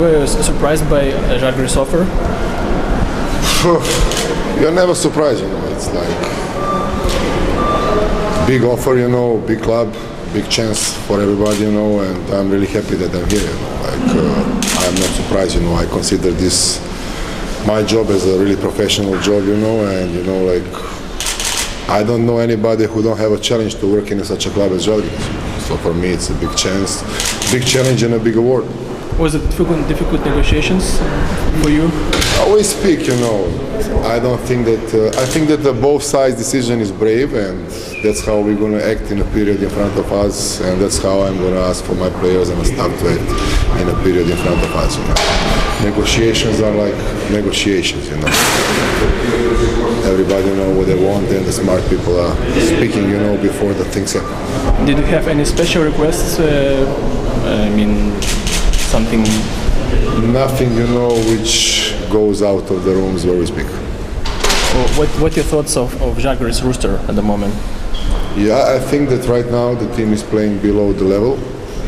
Were you surprised by Žalgiris offer? You're never surprised, it's like big offer, big club, big chance for everybody, and I'm really happy that I'm here. I'm not surprised, I consider this my job as a really professional job, and I don't know anybody who don't have a challenge to work in such a club as Žalgiris. So for me, it's a big chance, big challenge, and a big award. Was it difficult negotiations for you? We speak, I don't think that. I think that both sides' decision is brave, and that's how we're going to act in a period in front of us, and that's how I'm going to ask for my players and staff to act in a period in front of us. Negotiations are like negotiations. Everybody know what they want, and the smart people are speaking, before the things happen. Did you have any special requests? Something? Nothing, which goes out of the rooms where we speak. What are your thoughts of Žalgiris roster at the moment? Yeah, I think that right now the team is playing below the level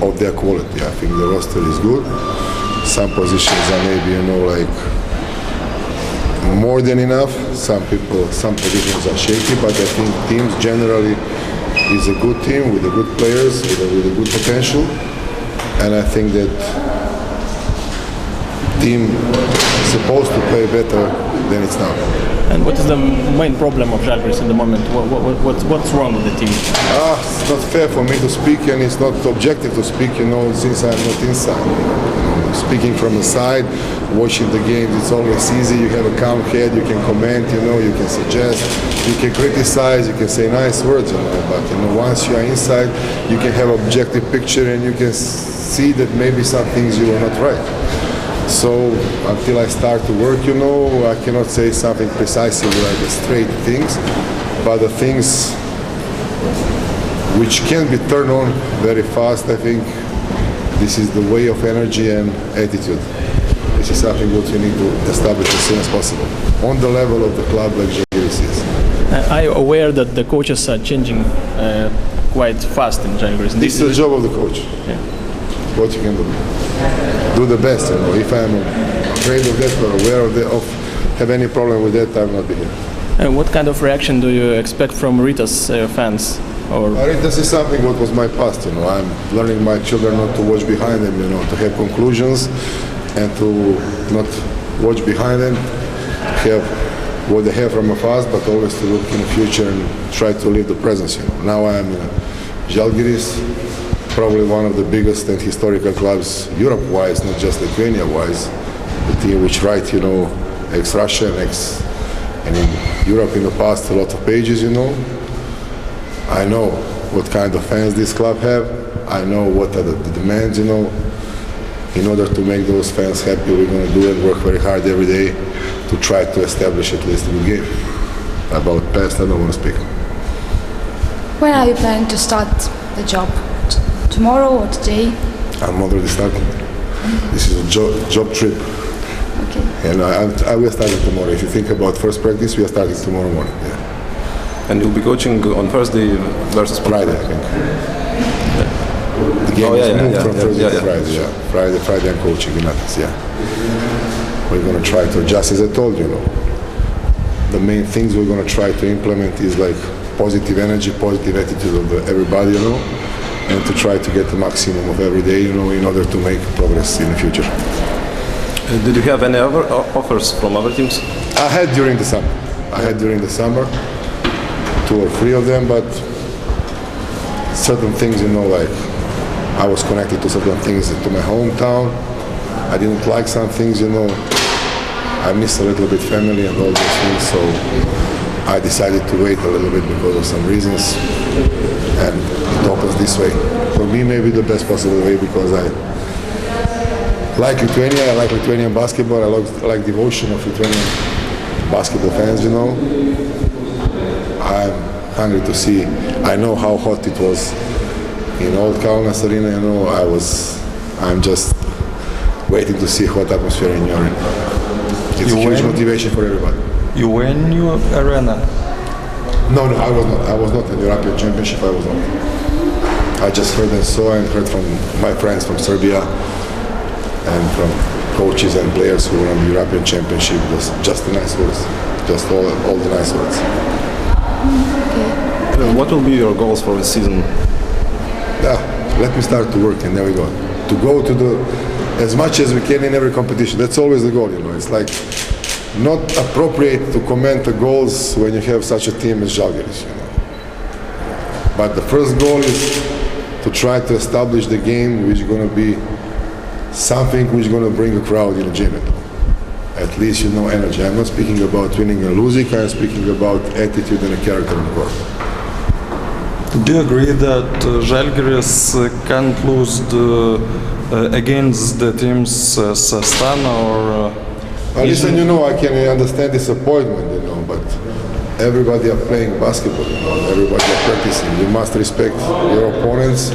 of their quality. I think the roster is good. Some positions are maybe, more than enough. Some positions are shaky, but I think teams generally is a good team with good players, with a good potential. And I think that team is supposed to play better than it's now. And what is the main problem of Žalgiris at the moment? What's wrong with the team? It's not fair for me to speak, and it's not objective to speak, since I'm not inside. Speaking from the side, watching the games, it's always easy. You have a calm head, you can comment, you can suggest, you can criticize, you can say nice words, but once you are inside, you can have an objective picture and you can see that maybe some things you are not right. So until I start to work, I cannot say something precisely like the straight things, but the things which can be turned on very fast, I think this is the way of energy and attitude. This is something that we need to establish as soon as possible on the level of the club like Žalgiris is. Are you aware that the coaches are changing quite fast in Žalgiris? This is the job of the coach. Yeah. What you can do the best. If I'm afraid of that or aware of have any problem with that, I will not be here. And what kind of reaction do you expect from Rita's fans? This is something what was my past. I'm learning my children not to watch behind them. To have conclusions and to not watch behind them, to have what they have from the past, but always to look in the future and try to live the present. Now I am in Žalgiris, probably one of the biggest and historical clubs Europe-wise, not just Lithuania-wise. The team which write, ex-Russia and in Europe in the past a lot of pages, I know what kind of fans this club have. I know what are the demands, In order to make those fans happy, we're going to do and work very hard every day to try to establish at least a good game. About past, I don't want to speak. When are you planning to start the job? Tomorrow or today? I'm already starting. This is a job trip. Okay. And I will start it tomorrow. If you think about first practice, we are starting tomorrow morning. Yeah. And you'll be coaching on Thursday versus Friday, I think. The game is moved from Thursday to Friday. Yeah. Friday I'm coaching in Athens. Yeah. We're going to try to adjust, as I told you. The main things we're going to try to implement is like positive energy, positive attitude of everybody, and to try to get the maximum of every day, in order to make progress in the future. Did you have any other offers from other teams? I had during the summer. 2 or 3 of them, but certain things, like I was connected to certain things to my hometown. I didn't like some things, I miss a little bit family and all those things, so I decided to wait a little bit because of some reasons, and it opens this way. For me, maybe the best possible way, because I like Lithuania, I like Lithuanian basketball, I like devotion of Lithuanian basketball fans, I'm hungry to see. I know how hot it was in Old Kaunas Arena. I'm just waiting to see what atmosphere in your arena. It's a huge motivation for everybody. You were in your arena? No, I was not. I was not in the European Championship. I was not. I just heard and saw and heard from my friends from Serbia and from coaches and players who won the European Championship. Just the nice words, just all the nice words. What will be your goals for the season? Yeah, let me start to work and there we go. To go to as much as we can in every competition. That's always the goal, you know. It's like not appropriate to comment the goals when you have such a team as Žalgiris, you know. But the first goal is to try to establish the game which is going to be something which is going to bring a crowd in the gym. At least, you know, energy. I'm not speaking about winning and losing, I'm speaking about attitude and a character in the court. Do you agree that Žalgiris can't lose against the teams as Astana or... Listen, you know, I can understand disappointment, you know, but everybody are playing basketball, you know, everybody are practicing. You must respect your opponents,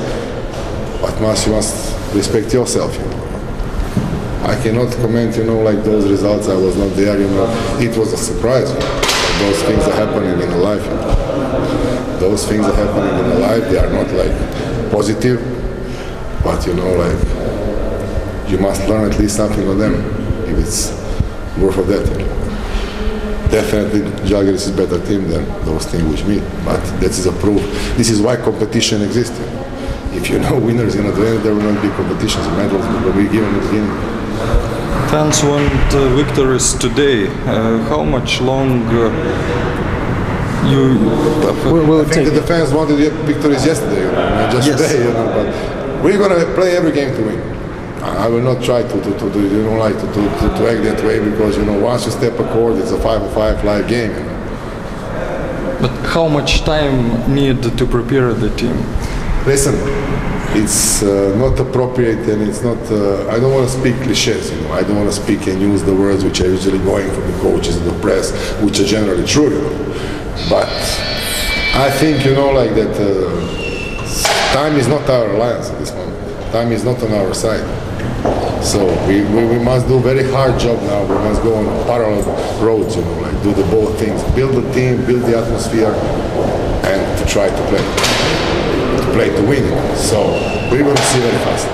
but you must respect yourself, you know. I cannot comment, you know, like those results, I was not there, you know. It was a surprise, you know. Those things are happening in life, you know. Those things are happening in life, they are not like positive, but you know, like, you must learn at least something on them, if it's worth of that, you know. Definitely, Žalgiris is a better team than those teams which meet, but this is a proof. This is why competition exists. If you know winners in advance, there will not be competitions. Medals will be given at the beginning. Fans want victories today. How much long We'll I think that the fans wanted victories yesterday, you know, not just today, you know, but we're going to play every game to win. I will not try to you know, like to act that way because, you know, once you step a court, it's a 5-on-5 live game, you know. But how much time need to prepare the team? Listen, it's not appropriate and it's not, I don't want to speak cliches, you know. I don't want to speak and use the words which are usually going from the coaches and the press, which are generally true, you know. But I think, you know, like that time is not our alliance at this moment. Time is not on our side. So we must do a very hard job now. We must go on parallel roads, you know, like do the both things. Build the team, build the atmosphere, and to try to play to win. So we're going to see very fast.